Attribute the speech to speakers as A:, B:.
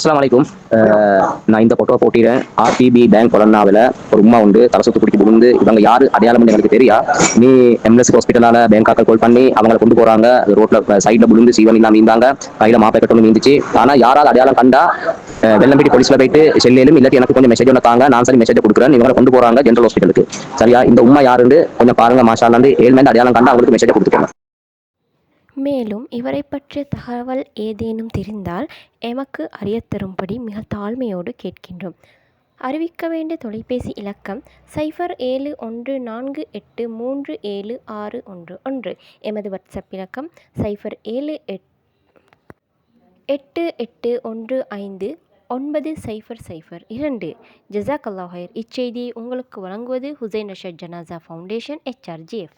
A: அஸ்ஸலாமு அலைக்கும். நான் இந்த போட்டோ போட்டிறேன். ஆர்டிபி பேங்க் கொலன்னாவில் ஒரு உம்மா உண்டு தலை சுத்து பிடிச்சி விழுந்து இவங்க யாரு அடையாளம் எனக்கு தெரியா. நீ எம்எஸ் ஹாஸ்பிட்டலால பேங்காக்கள் கால் பண்ணி அவங்களை கொண்டு போறாங்க. ரோட்ல சைட்ல விழுந்து சீவன் இல்லாம நீந்தாங்க. கையில மாப்பை கட்டணும் நீந்துச்சு. ஆனா யாராவது அடையாளம் கண்டா வெள்ளம்பேட்டி போலீஸ்ல போயிட்டு செல்லேலும் இல்லாட்டி எனக்கு கொஞ்சம் மெசேஜ் ஒன்று தாங்க, நான் சரி மெசேஜ் கொடுக்குறேன். இவங்களை கொண்டு போறாங்க ஜெனரல் ஹாஸ்பிட்டலுக்கு. சரியா? இந்த உம்மா யாருன்னு கொஞ்சம் பாருங்க. மாஷா அல்லாஹ் ஏழ்மேல் அடையாளம் கண்டா அவங்களுக்கு மெசேஜ் கொடுத்துக்கோங்க.
B: மேலும் இவரை பற்றிய தகவல் ஏதேனும் தெரிந்தால் எமக்கு அறியத்தரும்படி மிக தாழ்மையோடு கேட்கின்றோம். அறிவிக்க வேண்டிய தொலைபேசி இலக்கம் 0748376611. எமது வாட்ஸ்அப் இலக்கம் 0788159002. ஜஸாக்கல்லாஹ் ஹைர். இச்செய்தியை உங்களுக்கு வழங்குவது ஹுசைன் ரஷீத் ஜனாஸா ஃபவுண்டேஷன், HRGF.